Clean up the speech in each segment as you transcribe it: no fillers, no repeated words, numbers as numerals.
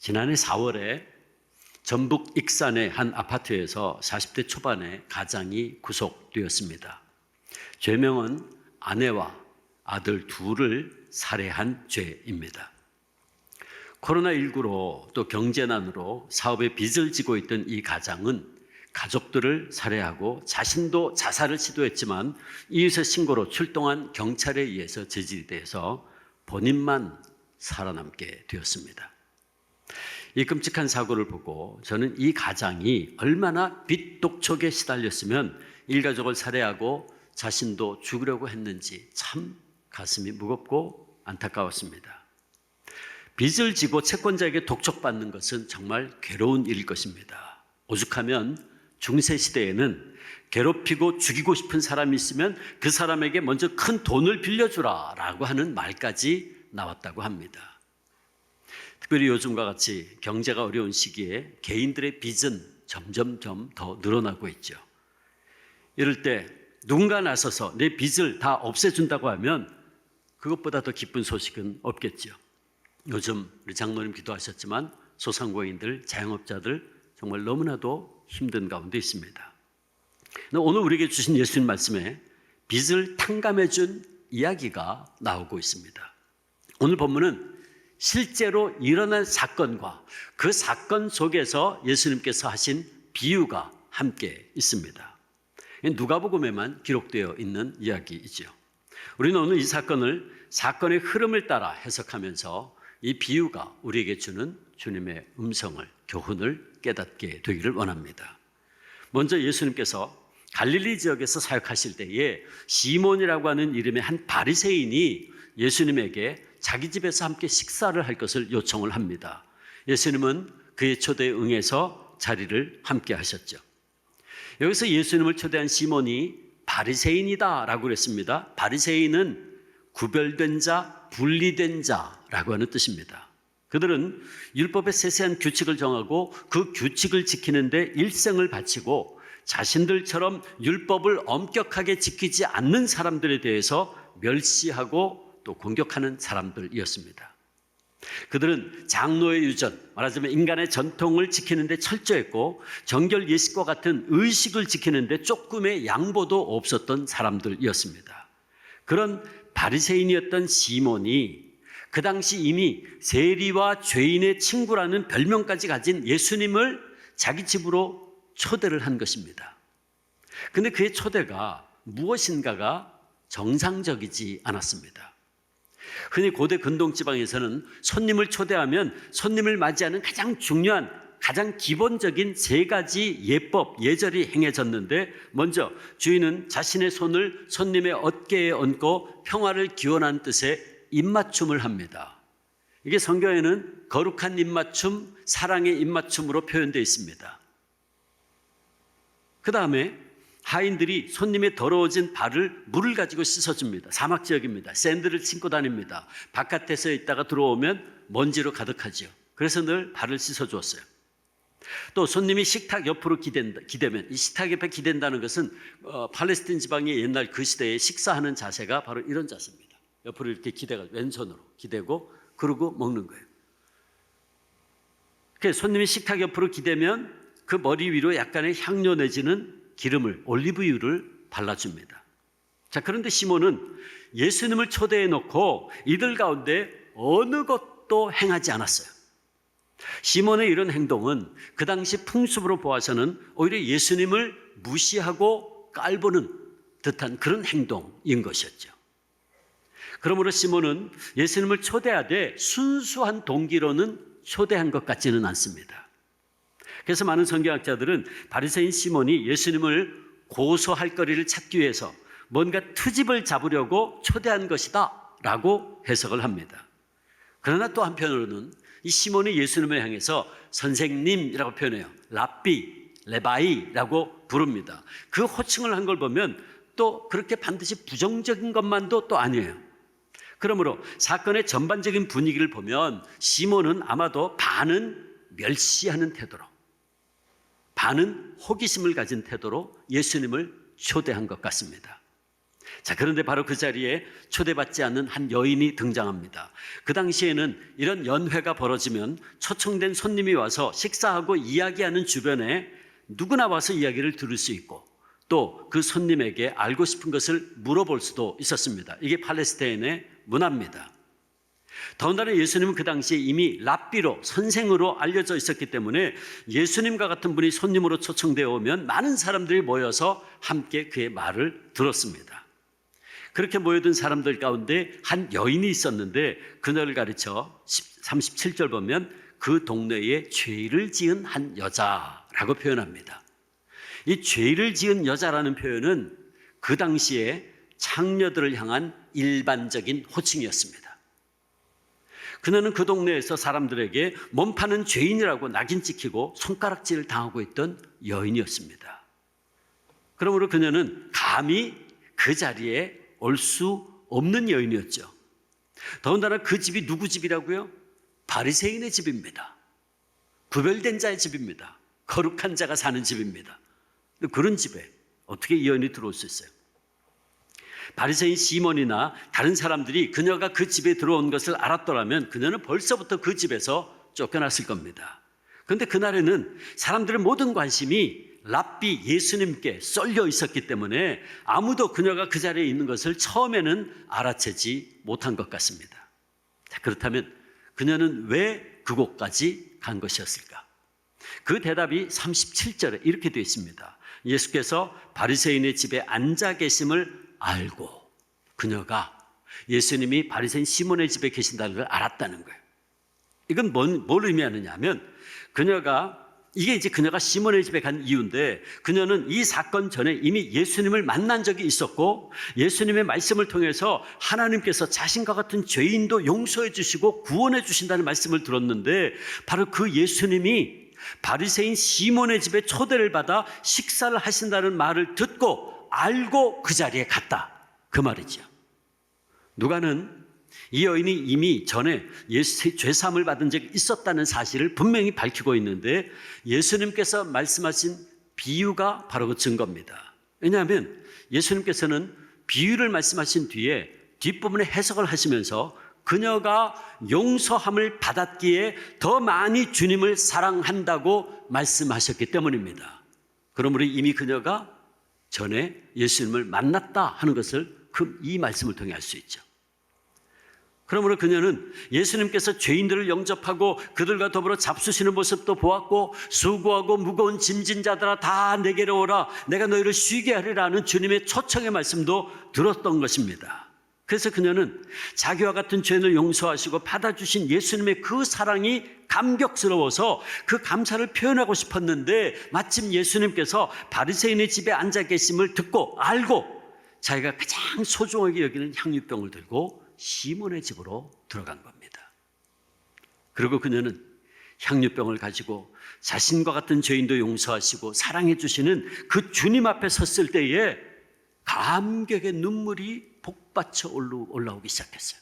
지난해 4월에 전북 익산의 한 아파트에서 40대 초반의 가장이 구속되었습니다. 죄명은 아내와 아들 둘을 살해한 죄입니다. 코로나19로 또 경제난으로 사업에 빚을 지고 있던 이 가장은 가족들을 살해하고 자신도 자살을 시도했지만 이웃의 신고로 출동한 경찰에 의해서 저지돼서 본인만 살아남게 되었습니다. 이 끔찍한 사고를 보고 저는 이 가장이 얼마나 빚 독촉에 시달렸으면 일가족을 살해하고 자신도 죽으려고 했는지 참 가슴이 무겁고 안타까웠습니다. 빚을 지고 채권자에게 독촉받는 것은 정말 괴로운 일일 것입니다. 오죽하면 중세시대에는 괴롭히고 죽이고 싶은 사람이 있으면 그 사람에게 먼저 큰 돈을 빌려주라 라고 하는 말까지 나왔다고 합니다. 특별히 요즘과 같이 경제가 어려운 시기에 개인들의 빚은 점점 더 늘어나고 있죠. 이럴 때 누군가 나서서 내 빚을 다 없애준다고 하면 그것보다 더 기쁜 소식은 없겠죠. 요즘 우리 장로님 기도하셨지만 소상공인들, 자영업자들 정말 너무나도 힘든 가운데 있습니다. 오늘 우리에게 주신 예수님 말씀에 빚을 탕감해 준 이야기가 나오고 있습니다. 오늘 본문은 실제로 일어난 사건과 그 사건 속에서 예수님께서 하신 비유가 함께 있습니다. 누가복음에만 기록되어 있는 이야기이죠. 우리는 오늘 이 사건의 흐름을 따라 해석하면서 이 비유가 우리에게 주는 주님의 음성을, 교훈을 깨닫게 되기를 원합니다. 먼저 예수님께서 갈릴리 지역에서 사역하실 때에 시몬이라고 하는 이름의 한 바리새인이 예수님에게 자기 집에서 함께 식사를 할 것을 요청을 합니다. 예수님은 그의 초대에 응해서 자리를 함께 하셨죠. 여기서 예수님을 초대한 시몬이 바리새인이다라고 그랬습니다. 바리새인은 구별된 자, 분리된 자라고 하는 뜻입니다. 그들은 율법의 세세한 규칙을 정하고 그 규칙을 지키는데 일생을 바치고 자신들처럼 율법을 엄격하게 지키지 않는 사람들에 대해서 멸시하고 또 공격하는 사람들이었습니다. 그들은 장로의 유전, 말하자면 인간의 전통을 지키는데 철저했고 정결 예식과 같은 의식을 지키는데 조금의 양보도 없었던 사람들이었습니다. 그런 바리새인이었던 시몬이 그 당시 이미 세리와 죄인의 친구라는 별명까지 가진 예수님을 자기 집으로 초대를 한 것입니다. 그런데 그의 초대가 무엇인가가 정상적이지 않았습니다. 흔히 고대 근동지방에서는 손님을 초대하면 손님을 맞이하는 가장 중요한, 가장 기본적인 세 가지 예법, 예절이 행해졌는데 먼저 주인은 자신의 손을 손님의 어깨에 얹고 평화를 기원하는 뜻의 입맞춤을 합니다. 이게 성경에는 거룩한 입맞춤, 사랑의 입맞춤으로 표현되어 있습니다. 그 다음에 하인들이 손님의 더러워진 발을 물을 가지고 씻어줍니다. 사막 지역입니다. 샌들을 신고 다닙니다. 바깥에서 있다가 들어오면 먼지로 가득하죠. 그래서 늘 발을 씻어주었어요. 또 손님이 식탁 옆으로 기대면, 이 식탁 옆에 기댄다는 것은 팔레스틴 지방의 옛날 그 시대에 식사하는 자세가 바로 이런 자세입니다. 옆으로 이렇게 기대가 왼손으로 기대고 그러고 먹는 거예요. 그래서 손님이 식탁 옆으로 기대면 그 머리 위로 약간의 향료 내지는 기름을, 올리브유를 발라줍니다. 자, 그런데 시몬은 예수님을 초대해 놓고 이들 가운데 어느 것도 행하지 않았어요. 시몬의 이런 행동은 그 당시 풍습으로 보아서는 오히려 예수님을 무시하고 깔보는 듯한 그런 행동인 것이었죠. 그러므로 시몬은 예수님을 초대하되 순수한 동기로는 초대한 것 같지는 않습니다. 그래서 많은 성경학자들은 바리새인 시몬이 예수님을 고소할 거리를 찾기 위해서 뭔가 트집을 잡으려고 초대한 것이다 라고 해석을 합니다. 그러나 또 한편으로는 이 시몬이 예수님을 향해서 선생님이라고 표현해요. 랍비, 레바이라고 부릅니다. 그 호칭을 한 걸 보면 또 그렇게 반드시 부정적인 것만도 또 아니에요. 그러므로 사건의 전반적인 분위기를 보면 시몬은 아마도 반은 멸시하는 태도로, 반은 호기심을 가진 태도로 예수님을 초대한 것 같습니다. 자, 그런데 바로 그 자리에 초대받지 않는 한 여인이 등장합니다. 그 당시에는 이런 연회가 벌어지면 초청된 손님이 와서 식사하고 이야기하는 주변에 누구나 와서 이야기를 들을 수 있고 또 그 손님에게 알고 싶은 것을 물어볼 수도 있었습니다. 이게 팔레스타인의 문화입니다. 더군다나 예수님은 그 당시에 이미 랍비로 선생으로 알려져 있었기 때문에 예수님과 같은 분이 손님으로 초청되어 오면 많은 사람들이 모여서 함께 그의 말을 들었습니다. 그렇게 모여든 사람들 가운데 한 여인이 있었는데 그녀를 가르쳐 37절 보면 그 동네에 죄를 지은 한 여자라고 표현합니다. 이 죄를 지은 여자라는 표현은 그 당시에 창녀들을 향한 일반적인 호칭이었습니다. 그녀는 그 동네에서 사람들에게 몸 파는 죄인이라고 낙인 찍히고 손가락질을 당하고 있던 여인이었습니다. 그러므로 그녀는 감히 그 자리에 올 수 없는 여인이었죠. 더군다나 그 집이 누구 집이라고요? 바리새인의 집입니다. 구별된 자의 집입니다. 거룩한 자가 사는 집입니다. 그런 집에 어떻게 이 여인이 들어올 수 있어요? 바리새인 시몬이나 다른 사람들이 그녀가 그 집에 들어온 것을 알았더라면 그녀는 벌써부터 그 집에서 쫓겨났을 겁니다. 그런데 그날에는 사람들의 모든 관심이 랍비 예수님께 쏠려 있었기 때문에 아무도 그녀가 그 자리에 있는 것을 처음에는 알아채지 못한 것 같습니다. 자, 그렇다면 그녀는 왜 그곳까지 간 것이었을까? 그 대답이 37절에 이렇게 되어 있습니다. 예수께서 바리새인의 집에 앉아 계심을 알고 그녀가 예수님이 바리새인 시몬의 집에 계신다는 걸 알았다는 거예요. 이건 뭘 의미하느냐 하면 그녀가 시몬의 집에 간 이유인데 그녀는 이 사건 전에 이미 예수님을 만난 적이 있었고 예수님의 말씀을 통해서 하나님께서 자신과 같은 죄인도 용서해 주시고 구원해 주신다는 말씀을 들었는데 바로 그 예수님이 바리새인 시몬의 집에 초대를 받아 식사를 하신다는 말을 듣고 알고 그 자리에 갔다. 그 말이죠. 누가는 이 여인이 이미 전에 죄사함을 받은 적이 있었다는 사실을 분명히 밝히고 있는데 예수님께서 말씀하신 비유가 바로 그 증거입니다. 왜냐하면 예수님께서는 비유를 말씀하신 뒤에 뒷부분에 해석을 하시면서 그녀가 용서함을 받았기에 더 많이 주님을 사랑한다고 말씀하셨기 때문입니다. 그러므로 이미 그녀가 전에 예수님을 만났다 하는 것을 이 말씀을 통해 알 수 있죠. 그러므로 그녀는 예수님께서 죄인들을 영접하고 그들과 더불어 잡수시는 모습도 보았고 수고하고 무거운 짐진 자들아 다 내게로 오라 내가 너희를 쉬게 하리라는 주님의 초청의 말씀도 들었던 것입니다. 그래서 그녀는 자기와 같은 죄인을 용서하시고 받아주신 예수님의 그 사랑이 감격스러워서 그 감사를 표현하고 싶었는데 마침 예수님께서 바리새인의 집에 앉아 계심을 듣고 알고 자기가 가장 소중하게 여기는 향유병을 들고 시몬의 집으로 들어간 겁니다. 그리고 그녀는 향유병을 가지고 자신과 같은 죄인도 용서하시고 사랑해 주시는 그 주님 앞에 섰을 때에 감격의 눈물이 복받쳐 올라오기 시작했어요.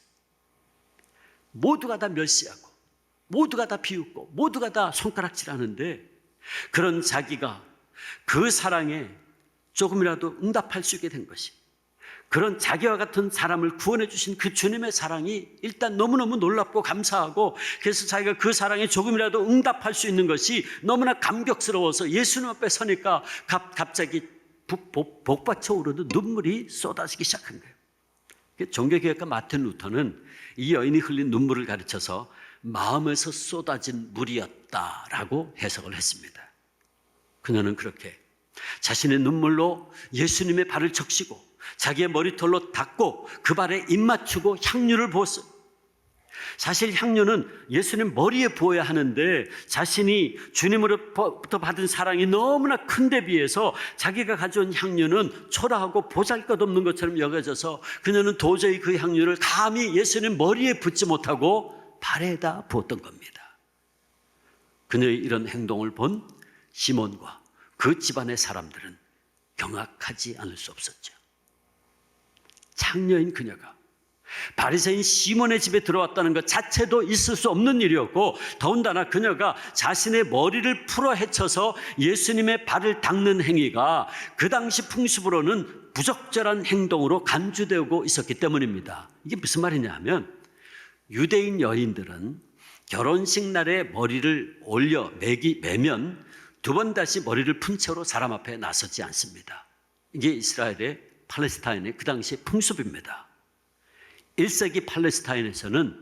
모두가 다 멸시하고 모두가 다 비웃고 모두가 다 손가락질하는데 그런 자기가 그 사랑에 조금이라도 응답할 수 있게 된 것이 그런 자기와 같은 사람을 구원해 주신 그 주님의 사랑이 일단 너무너무 놀랍고 감사하고 그래서 자기가 그 사랑에 조금이라도 응답할 수 있는 것이 너무나 감격스러워서 예수님 앞에 서니까 갑자기 복받쳐 오르는 눈물이 쏟아지기 시작한 거예요. 종교개혁가 마틴 루터는 이 여인이 흘린 눈물을 가르쳐서 마음에서 쏟아진 물이었다라고 해석을 했습니다. 그녀는 그렇게 자신의 눈물로 예수님의 발을 적시고 자기의 머리털로 닦고 그 발에 입 맞추고 향유를 부었어요. 사실 향유는 예수님 머리에 부어야 하는데 자신이 주님으로부터 받은 사랑이 너무나 큰데 비해서 자기가 가져온 향유는 초라하고 보잘것없는 것처럼 여겨져서 그녀는 도저히 그 향유를 감히 예수님 머리에 붓지 못하고 발에다 부었던 겁니다. 그녀의 이런 행동을 본 시몬과 그 집안의 사람들은 경악하지 않을 수 없었죠. 창녀인 그녀가 바리새인 시몬의 집에 들어왔다는 것 자체도 있을 수 없는 일이었고 더군다나 그녀가 자신의 머리를 풀어 헤쳐서 예수님의 발을 닦는 행위가 그 당시 풍습으로는 부적절한 행동으로 간주되고 있었기 때문입니다. 이게 무슨 말이냐 하면 유대인 여인들은 결혼식 날에 머리를 올려 매면 두 번 다시 머리를 푼 채로 사람 앞에 나서지 않습니다. 이게 이스라엘의 팔레스타인의 그 당시의 풍습입니다. 1세기 팔레스타인에서는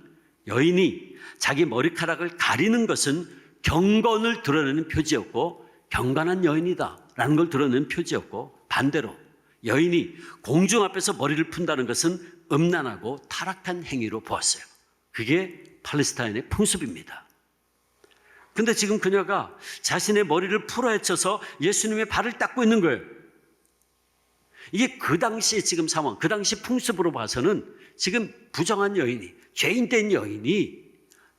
여인이 자기 머리카락을 가리는 것은 경건을 드러내는 표지였고 경건한 여인이다라는 걸 드러내는 표지였고, 반대로 여인이 공중 앞에서 머리를 푼다는 것은 음란하고 타락한 행위로 보았어요. 그게 팔레스타인의 풍습입니다. 근데 지금 그녀가 자신의 머리를 풀어헤쳐서 예수님의 발을 닦고 있는 거예요. 이게 그 당시의 지금 상황, 그 당시 풍습으로 봐서는 지금 부정한 여인이, 죄인된 여인이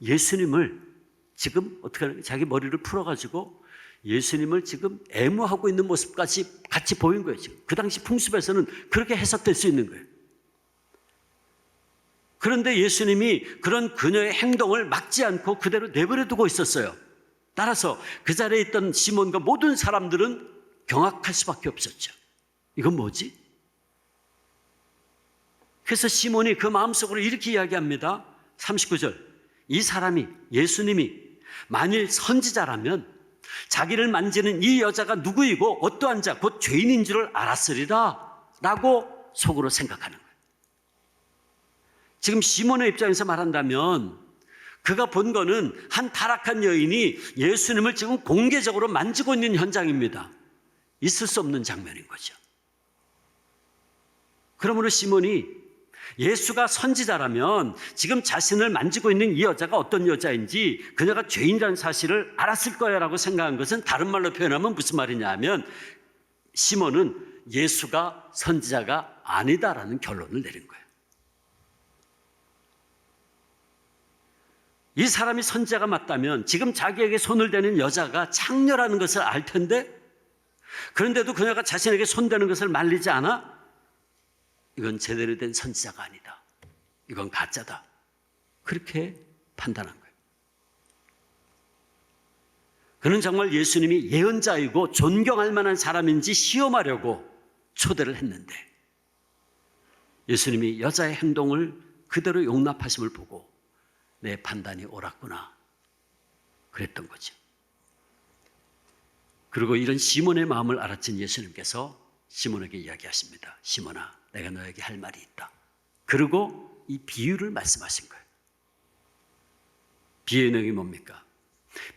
예수님을 지금 어떻게 하는 거예요? 자기 머리를 풀어가지고 예수님을 지금 애무하고 있는 모습까지 같이 보인 거예요. 지금 그 당시 풍습에서는 그렇게 해석될 수 있는 거예요. 그런데 예수님이 그런 그녀의 행동을 막지 않고 그대로 내버려 두고 있었어요. 따라서 그 자리에 있던 시몬과 모든 사람들은 경악할 수밖에 없었죠. 이건 뭐지? 그래서 시몬이 그 마음속으로 이렇게 이야기합니다. 39절. 이 사람이, 예수님이 만일 선지자라면 자기를 만지는 이 여자가 누구이고 어떠한 자, 곧 죄인인 줄을 알았으리라 라고 속으로 생각하는 거예요. 지금 시몬의 입장에서 말한다면 그가 본 거는 한 타락한 여인이 예수님을 지금 공개적으로 만지고 있는 현장입니다. 있을 수 없는 장면인 거죠. 그러므로 시몬이 예수가 선지자라면 지금 자신을 만지고 있는 이 여자가 어떤 여자인지, 그녀가 죄인이라는 사실을 알았을 거야라고 생각한 것은 다른 말로 표현하면 무슨 말이냐 하면 시몬은 예수가 선지자가 아니다라는 결론을 내린 거예요. 이 사람이 선지자가 맞다면 지금 자기에게 손을 대는 여자가 창녀라는 것을 알 텐데, 그런데도 그녀가 자신에게 손대는 것을 말리지 않아? 이건 제대로 된 선지자가 아니다. 이건 가짜다. 그렇게 판단한 거예요. 그는 정말 예수님이 예언자이고 존경할 만한 사람인지 시험하려고 초대를 했는데 예수님이 여자의 행동을 그대로 용납하심을 보고 내 판단이 옳았구나 그랬던 거죠. 그리고 이런 시몬의 마음을 알아챈 예수님께서 시몬에게 이야기하십니다. 시몬아, 내가 너에게 할 말이 있다. 그리고 이 비유를 말씀하신 거예요. 비유의 내용이 뭡니까?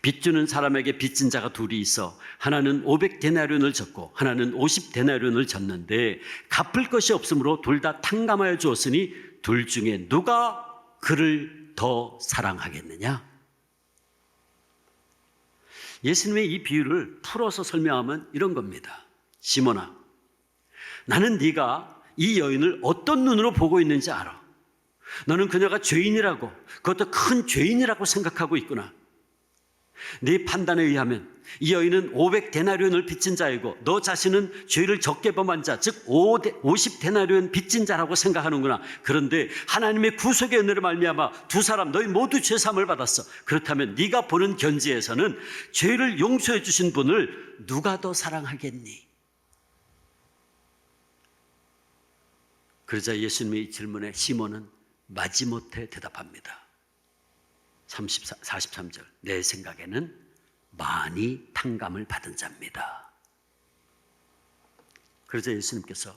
빚주는 사람에게 빚진 자가 둘이 있어 하나는 500데나리온을 졌고 하나는 50데나리온을 졌는데 갚을 것이 없으므로 둘 다 탕감하여 주었으니 둘 중에 누가 그를 더 사랑하겠느냐? 예수님의 이 비유를 풀어서 설명하면 이런 겁니다. 시몬아, 나는 네가 이 여인을 어떤 눈으로 보고 있는지 알아. 너는 그녀가 죄인이라고, 그것도 큰 죄인이라고 생각하고 있구나. 네 판단에 의하면 이 여인은 500데나리온을 빚진 자이고 너 자신은 죄를 적게 범한 자, 즉 50데나리온 빚진 자라고 생각하는구나. 그런데 하나님의 구속의 은혜로 말미암아 두 사람 너희 모두 죄사함을 받았어. 그렇다면 네가 보는 견지에서는 죄를 용서해 주신 분을 누가 더 사랑하겠니? 그러자 예수님의 이 질문에 시몬은 마지못해 대답합니다. 43절. 내 생각에는 많이 탕감을 받은 자입니다. 그러자 예수님께서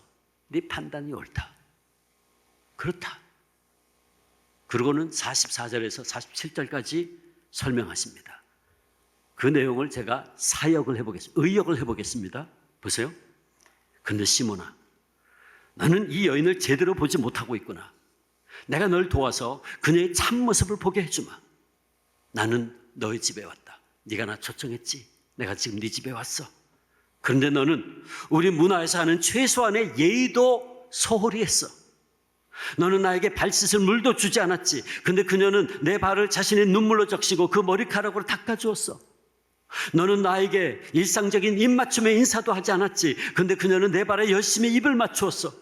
네 판단이 옳다. 그렇다. 그러고는 44절에서 47절까지 설명하십니다. 그 내용을 제가 의역을 해보겠습니다. 보세요. 근데 시몬아, 너는 이 여인을 제대로 보지 못하고 있구나. 내가 널 도와서 그녀의 참모습을 보게 해주마. 나는 너희 집에 왔다. 네가 나 초청했지. 내가 지금 네 집에 왔어. 그런데 너는 우리 문화에서 하는 최소한의 예의도 소홀히 했어. 너는 나에게 발 씻을 물도 주지 않았지. 근데 그녀는 내 발을 자신의 눈물로 적시고 그 머리카락으로 닦아주었어. 너는 나에게 일상적인 입맞춤의 인사도 하지 않았지. 근데 그녀는 내 발에 열심히 입을 맞추었어.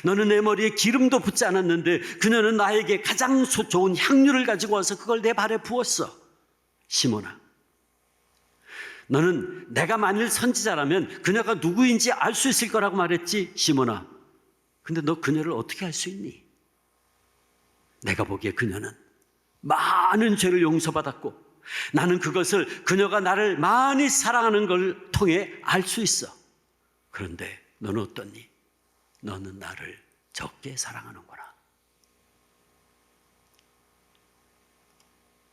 너는 내 머리에 기름도 붓지 않았는데 그녀는 나에게 가장 좋은 향유를 가지고 와서 그걸 내 발에 부었어. 시몬아, 너는 내가 만일 선지자라면 그녀가 누구인지 알 수 있을 거라고 말했지. 시몬아, 근데 너 그녀를 어떻게 알 수 있니? 내가 보기에 그녀는 많은 죄를 용서받았고 나는 그것을 그녀가 나를 많이 사랑하는 걸 통해 알 수 있어. 그런데 너는 어떻니? 너는 나를 적게 사랑하는구나.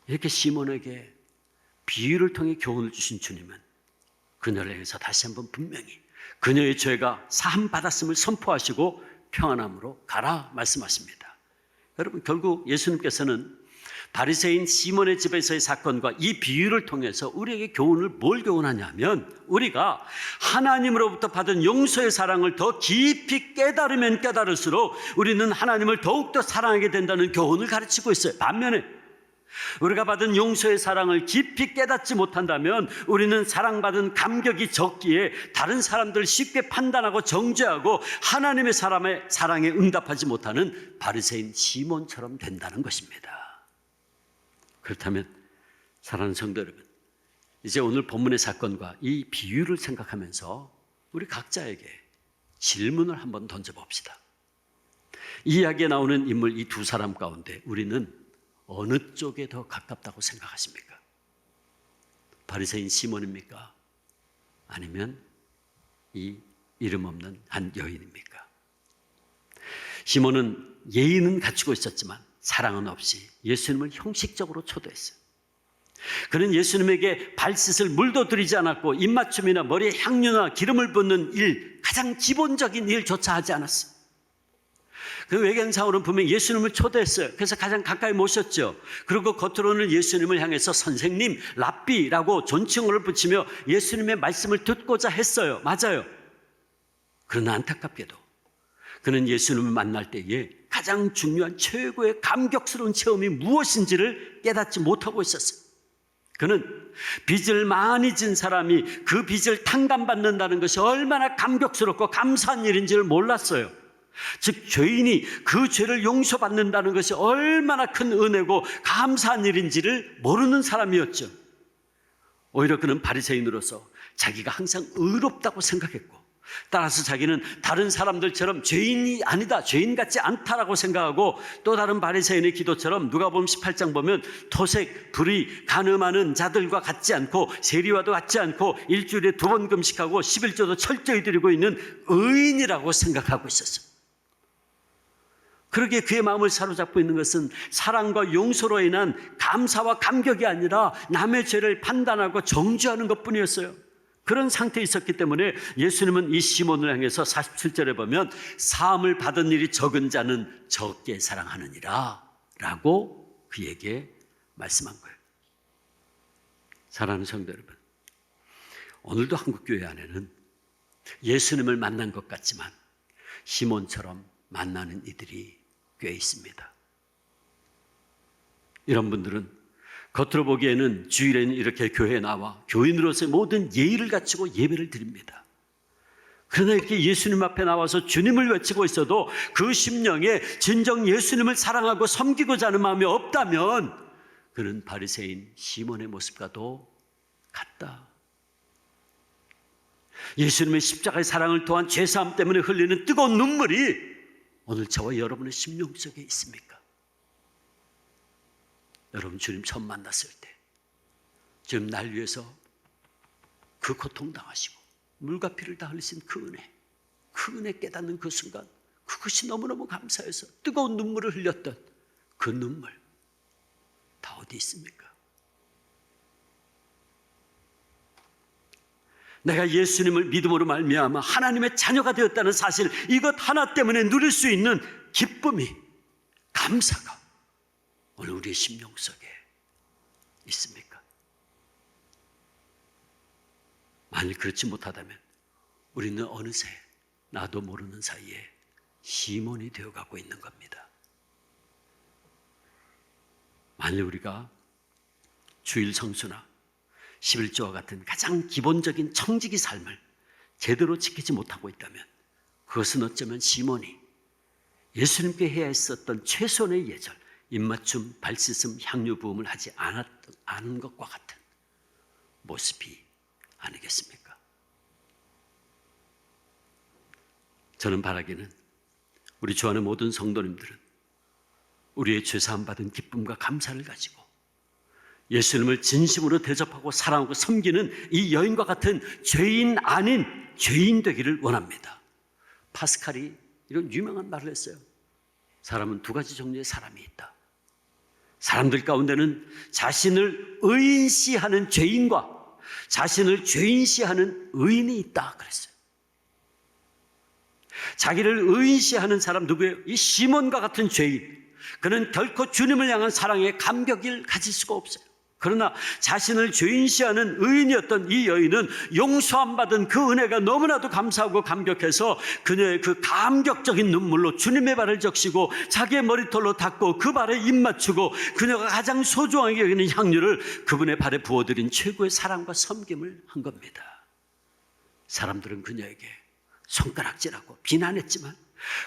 이렇게 시몬에게 비유를 통해 교훈을 주신 주님은 그녀를 향해서 다시 한번 분명히 그녀의 죄가 사함받았음을 선포하시고 평안함으로 가라 말씀하십니다. 여러분, 결국 예수님께서는 바리새인 시몬의 집에서의 사건과 이 비유를 통해서 우리에게 교훈을 뭘 교훈하냐면 우리가 하나님으로부터 받은 용서의 사랑을 더 깊이 깨달으면 깨달을수록 우리는 하나님을 더욱더 사랑하게 된다는 교훈을 가르치고 있어요. 반면에 우리가 받은 용서의 사랑을 깊이 깨닫지 못한다면 우리는 사랑받은 감격이 적기에 다른 사람들을 쉽게 판단하고 정죄하고 하나님의 사랑에 응답하지 못하는 바리새인 시몬처럼 된다는 것입니다. 그렇다면 사랑하는 성도 여러분, 이제 오늘 본문의 사건과 이 비유를 생각하면서 우리 각자에게 질문을 한번 던져봅시다. 이 이야기에 나오는 인물 이 두 사람 가운데 우리는 어느 쪽에 더 가깝다고 생각하십니까? 바리새인 시몬입니까? 아니면 이 이름 없는 한 여인입니까? 시몬은 예의는 갖추고 있었지만 사랑은 없이 예수님을 형식적으로 초대했어요. 그는 예수님에게 발짓을 물도 들이지 않았고 입맞춤이나 머리에 향유나 기름을 붓는 일, 가장 기본적인 일조차 하지 않았어요. 그 외견상으로는 분명히 예수님을 초대했어요. 그래서 가장 가까이 모셨죠. 그리고 겉으로는 예수님을 향해서 선생님, 랍비라고 존칭어를 붙이며 예수님의 말씀을 듣고자 했어요. 맞아요. 그러나 안타깝게도 그는 예수님을 만날 때에 가장 중요한 최고의 감격스러운 체험이 무엇인지를 깨닫지 못하고 있었어요. 그는 빚을 많이 진 사람이 그 빚을 탕감받는다는 것이 얼마나 감격스럽고 감사한 일인지를 몰랐어요. 즉 죄인이 그 죄를 용서받는다는 것이 얼마나 큰 은혜고 감사한 일인지를 모르는 사람이었죠. 오히려 그는 바리새인으로서 자기가 항상 의롭다고 생각했고 따라서 자기는 다른 사람들처럼 죄인이 아니다, 죄인 같지 않다라고 생각하고 또 다른 바리새인의 기도처럼 누가복음 18장 보면 토색, 불의, 간음하는 자들과 같지 않고 세리와도 같지 않고 일주일에 2번 금식하고 11조도 철저히 드리고 있는 의인이라고 생각하고 있었어요. 그러기에 그의 마음을 사로잡고 있는 것은 사랑과 용서로 인한 감사와 감격이 아니라 남의 죄를 판단하고 정죄하는 것뿐이었어요. 그런 상태에 있었기 때문에 예수님은 이 시몬을 향해서 47절에 보면 사함을 받은 일이 적은 자는 적게 사랑하느니라 라고 그에게 말씀한 거예요. 사랑하는 성도 여러분, 오늘도 한국교회 안에는 예수님을 만난 것 같지만 시몬처럼 만나는 이들이 꽤 있습니다. 이런 분들은 겉으로 보기에는 주일에는 이렇게 교회에 나와 교인으로서의 모든 예의를 갖추고 예배를 드립니다. 그러나 이렇게 예수님 앞에 나와서 주님을 외치고 있어도 그 심령에 진정 예수님을 사랑하고 섬기고자 하는 마음이 없다면 그는 바리새인 시몬의 모습과도 같다. 예수님의 십자가의 사랑을 통한 죄사함 때문에 흘리는 뜨거운 눈물이 오늘 저와 여러분의 심령 속에 있습니까? 여러분 주님 처음 만났을 때 주님 날 위해서 그 고통당하시고 물과 피를 다 흘리신 그 은혜 깨닫는 그 순간 그것이 너무너무 감사해서 뜨거운 눈물을 흘렸던 그 눈물 다 어디 있습니까? 내가 예수님을 믿음으로 말미암아 하나님의 자녀가 되었다는 사실, 이것 하나 때문에 누릴 수 있는 기쁨이, 감사가 오늘 우리의 심령 속에 있습니까? 만일 그렇지 못하다면 우리는 어느새 나도 모르는 사이에 시몬이 되어가고 있는 겁니다. 만일 우리가 주일 성수나 11조와 같은 가장 기본적인 청지기 삶을 제대로 지키지 못하고 있다면 그것은 어쩌면 시몬이 예수님께 해야 했었던 최소한의 예절, 입맞춤, 발씻음, 향유 부음을 하지 않은 것과 같은 모습이 아니겠습니까? 저는 바라기는 우리 주 안의 모든 성도님들은 우리의 죄사함 받은 기쁨과 감사를 가지고 예수님을 진심으로 대접하고 사랑하고 섬기는 이 여인과 같은 죄인 아닌 죄인 되기를 원합니다. 파스칼이 이런 유명한 말을 했어요. 사람은 두 가지 종류의 사람이 있다. 사람들 가운데는 자신을 의인시하는 죄인과 자신을 죄인시하는 의인이 있다 그랬어요. 자기를 의인시하는 사람 누구예요? 이 시몬과 같은 죄인. 그는 결코 주님을 향한 사랑의 감격을 가질 수가 없어요. 그러나 자신을 죄인시하는 의인이었던 이 여인은 용서함 받은 그 은혜가 너무나도 감사하고 감격해서 그녀의 그 감격적인 눈물로 주님의 발을 적시고 자기의 머리털로 닦고 그 발에 입 맞추고 그녀가 가장 소중하게 여기는 향유를 그분의 발에 부어드린 최고의 사랑과 섬김을 한 겁니다. 사람들은 그녀에게 손가락질하고 비난했지만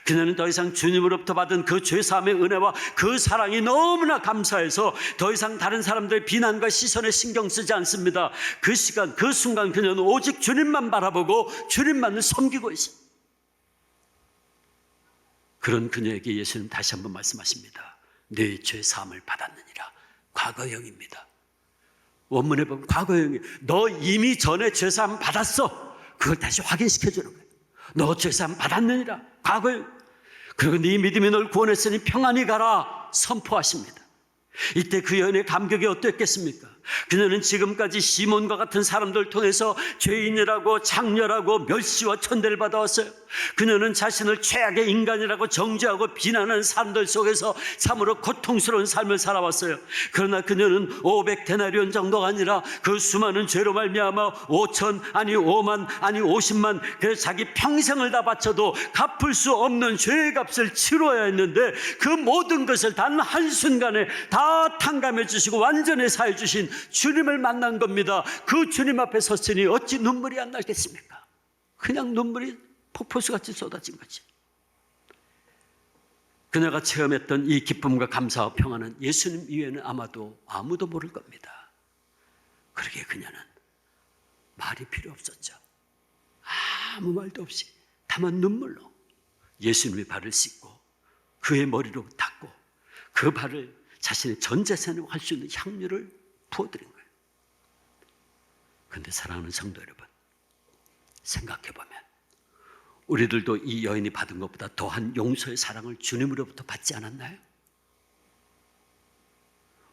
그녀는 더 이상 주님으로부터 받은 그 죄사함의 은혜와 그 사랑이 너무나 감사해서 더 이상 다른 사람들의 비난과 시선에 신경 쓰지 않습니다. 그 시간, 그 순간 그녀는 오직 주님만 바라보고 주님만을 섬기고 있어요. 그런 그녀에게 예수님 다시 한번 말씀하십니다. 네 죄사함을 받았느니라. 과거형입니다. 원문에 보면 과거형이에요. 너 이미 전에 죄사함 받았어. 그걸 다시 확인시켜 주는 거예요. 너 죄사함 받았느니라. 과거에. 그리고 네 믿음이 널 구원했으니 평안히 가라 선포하십니다. 이때 그 여인의 감격이 어땠겠습니까? 그녀는 지금까지 시몬과 같은 사람들을 통해서 죄인이라고 장렬하고 멸시와 천대를 받아왔어요. 그녀는 자신을 최악의 인간이라고 정죄하고 비난하는 사람들 속에서 참으로 고통스러운 삶을 살아왔어요. 그러나 그녀는 500데나리온 정도가 아니라 그 수많은 죄로 말미암아 5천 아니 5만 아니 50만 그래서 자기 평생을 다 바쳐도 갚을 수 없는 죄의 값을 치러야 했는데 그 모든 것을 단 한순간에 다 탕감해 주시고 완전히 사해 주신 주님을 만난 겁니다. 그 주님 앞에 섰으니 어찌 눈물이 안 나겠습니까? 그냥 눈물이 폭포수같이 쏟아진 거지. 그녀가 체험했던 이 기쁨과 감사와 평안은 예수님 이외에는 아마도 아무도 모를 겁니다. 그러기에 그녀는 말이 필요 없었죠. 아무 말도 없이 다만 눈물로 예수님의 발을 씻고 그의 머리로 닦고 그 발을 자신의 전 재산으로 할 수 있는 향유를 부어드린 거예요. 그런데 사랑하는 성도 여러분, 생각해보면 우리들도 이 여인이 받은 것보다 더한 용서의 사랑을 주님으로부터 받지 않았나요?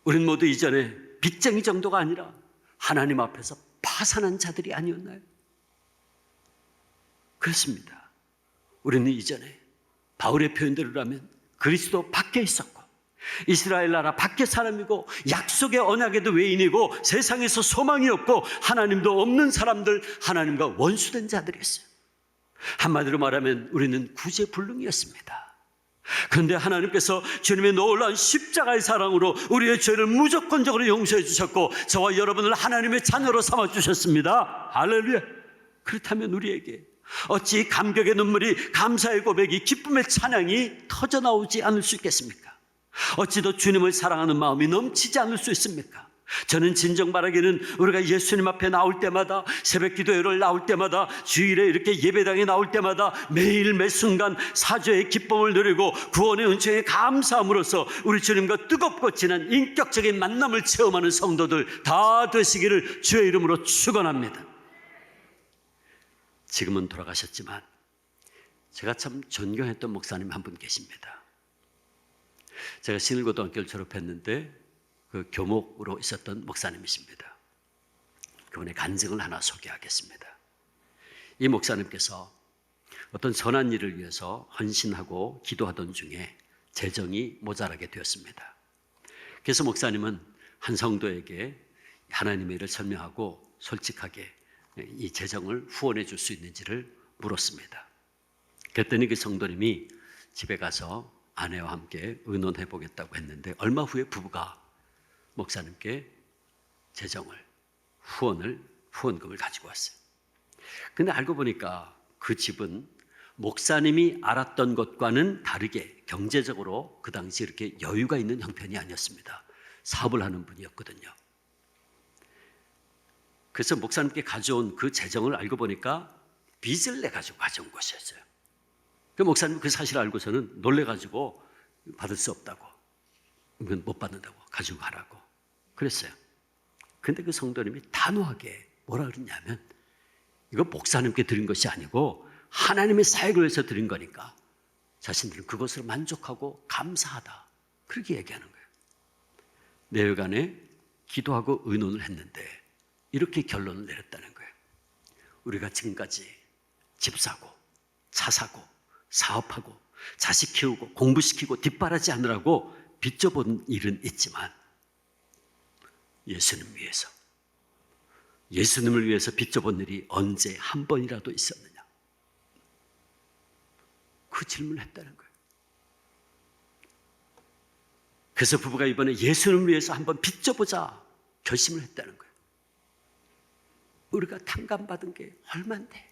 우린 모두 이전에 빚쟁이 정도가 아니라 하나님 앞에서 파산한 자들이 아니었나요? 그렇습니다. 우리는 이전에 바울의 표현대로라면 그리스도 밖에 있었고 이스라엘 나라 밖의 사람이고 약속의 언약에도 외인이고 세상에서 소망이 없고 하나님도 없는 사람들, 하나님과 원수된 자들이었어요. 한마디로 말하면 우리는 구제불능이었습니다. 그런데 하나님께서 주님의 놀라운 십자가의 사랑으로 우리의 죄를 무조건적으로 용서해 주셨고 저와 여러분을 하나님의 자녀로 삼아 주셨습니다. 할렐루야. 그렇다면 우리에게 어찌 감격의 눈물이, 감사의 고백이, 기쁨의 찬양이 터져나오지 않을 수 있겠습니까? 어찌 더 주님을 사랑하는 마음이 넘치지 않을 수 있습니까? 저는 진정 바라기는 우리가 예수님 앞에 나올 때마다, 새벽 기도회를 나올 때마다, 주일에 이렇게 예배당에 나올 때마다 매일 매 순간 사죄의 기쁨을 누리고 구원의 은총에 감사함으로써 우리 주님과 뜨겁고 진한 인격적인 만남을 체험하는 성도들 다 되시기를 주의 이름으로 축원합니다. 지금은 돌아가셨지만 제가 참 존경했던 목사님 한 분 계십니다. 제가 신일고등학교를 졸업했는데 그 교목으로 있었던 목사님이십니다. 그분의 간증을 하나 소개하겠습니다. 이 목사님께서 어떤 선한 일을 위해서 헌신하고 기도하던 중에 재정이 모자라게 되었습니다. 그래서 목사님은 한 성도에게 하나님의 일을 설명하고 솔직하게 이 재정을 후원해 줄 수 있는지를 물었습니다. 그랬더니 그 성도님이 집에 가서 아내와 함께 의논해 보겠다고 했는데 얼마 후에 부부가 목사님께 재정을, 후원금을 가지고 왔어요. 근데 알고 보니까 그 집은 목사님이 알았던 것과는 다르게 경제적으로 그 당시 이렇게 여유가 있는 형편이 아니었습니다. 사업을 하는 분이었거든요. 그래서 목사님께 가져온 그 재정을 알고 보니까 빚을 내가지고 가져온 것이었어요. 그 목사님 그 사실을 알고서는 놀래가지고 받을 수 없다고, 이건 못 받는다고, 가지고 가라고 그랬어요. 근데 그 성도님이 단호하게 뭐라 그랬냐면, 이거 목사님께 드린 것이 아니고 하나님의 사역을 위해서 드린 거니까 자신들은 그것으로 만족하고 감사하다, 그렇게 얘기하는 거예요. 내외간에 기도하고 의논을 했는데 이렇게 결론을 내렸다는 거예요. 우리가 지금까지 집 사고 차 사고 사업하고 자식 키우고 공부시키고 뒷바라지 하느라고 빚져본 일은 있지만 예수님 위해서, 예수님을 위해서 빚져본 일이 언제 한 번이라도 있었느냐, 그 질문을 했다는 거예요. 그래서 부부가 이번에 예수님을 위해서 한번 빚져보자 결심을 했다는 거예요. 우리가 탕감받은 게 얼만데,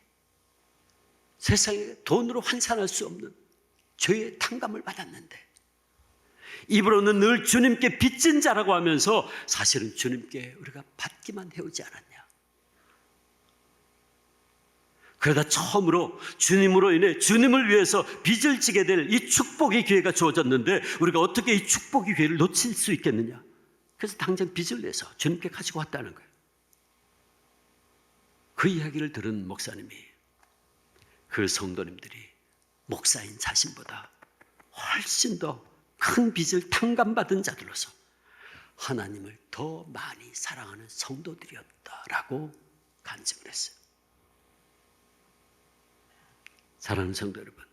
세상에 돈으로 환산할 수 없는 죄의 탕감을 받았는데, 입으로는 늘 주님께 빚진 자라고 하면서 사실은 주님께 우리가 받기만 해오지 않았냐. 그러다 처음으로 주님으로 인해 주님을 위해서 빚을 지게 될 이 축복의 기회가 주어졌는데 우리가 어떻게 이 축복의 기회를 놓칠 수 있겠느냐. 그래서 당장 빚을 내서 주님께 가지고 왔다는 거예요. 그 이야기를 들은 목사님이, 그 성도님들이 목사인 자신보다 훨씬 더 큰 빚을 탕감받은 자들로서 하나님을 더 많이 사랑하는 성도들이었다라고 간증을 했어요. 사랑하는 성도 여러분,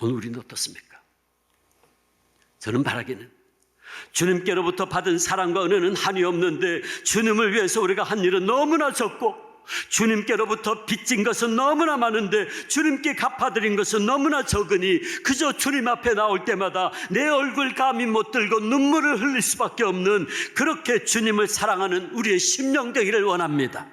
오늘 우리는 어떻습니까? 저는 바라기는 주님께로부터 받은 사랑과 은혜는 한이 없는데 주님을 위해서 우리가 한 일은 너무나 적고, 주님께로부터 빚진 것은 너무나 많은데 주님께 갚아드린 것은 너무나 적으니 그저 주님 앞에 나올 때마다 내 얼굴 감히 못 들고 눈물을 흘릴 수밖에 없는, 그렇게 주님을 사랑하는 우리의 심령 되기를 원합니다.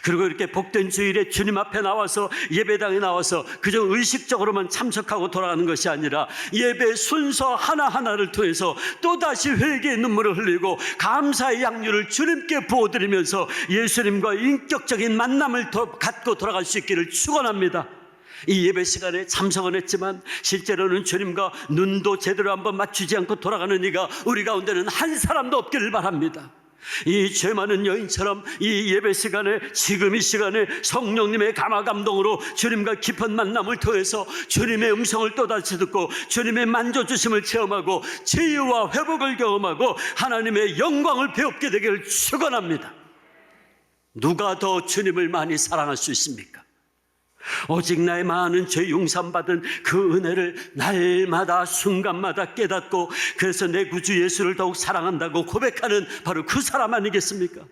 그리고 이렇게 복된 주일에 주님 앞에 나와서, 예배당에 나와서 그저 의식적으로만 참석하고 돌아가는 것이 아니라 예배 순서 하나하나를 통해서 또다시 회개의 눈물을 흘리고 감사의 양류를 주님께 부어드리면서 예수님과 인격적인 만남을 갖고 돌아갈 수 있기를 축원합니다. 이 예배 시간에 참석은 했지만 실제로는 주님과 눈도 제대로 한번 맞추지 않고 돌아가는 이가 우리 가운데는 한 사람도 없기를 바랍니다. 이 죄 많은 여인처럼 이 예배 시간에, 지금 이 시간에 성령님의 감화 감동으로 주님과 깊은 만남을 통해서 주님의 음성을 또다시 듣고 주님의 만져주심을 체험하고 치유와 회복을 경험하고 하나님의 영광을 배웁게 되기를 축원합니다. 누가 더 주님을 많이 사랑할 수 있습니까? 오직 나의 많은 죄 용서받은 그 은혜를 날마다 순간마다 깨닫고, 그래서 내 구주 예수를 더욱 사랑한다고 고백하는 바로 그 사람 아니겠습니까?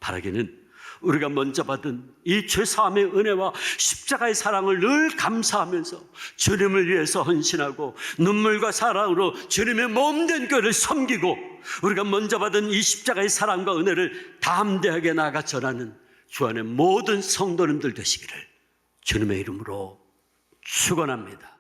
바라기는 우리가 먼저 받은 이 죄사함의 은혜와 십자가의 사랑을 늘 감사하면서 주님을 위해서 헌신하고 눈물과 사랑으로 주님의 몸된 교회를 섬기고, 우리가 먼저 받은 이 십자가의 사랑과 은혜를 담대하게 나아가 전하는 주 안의 모든 성도님들 되시기를 주님의 이름으로 축원합니다.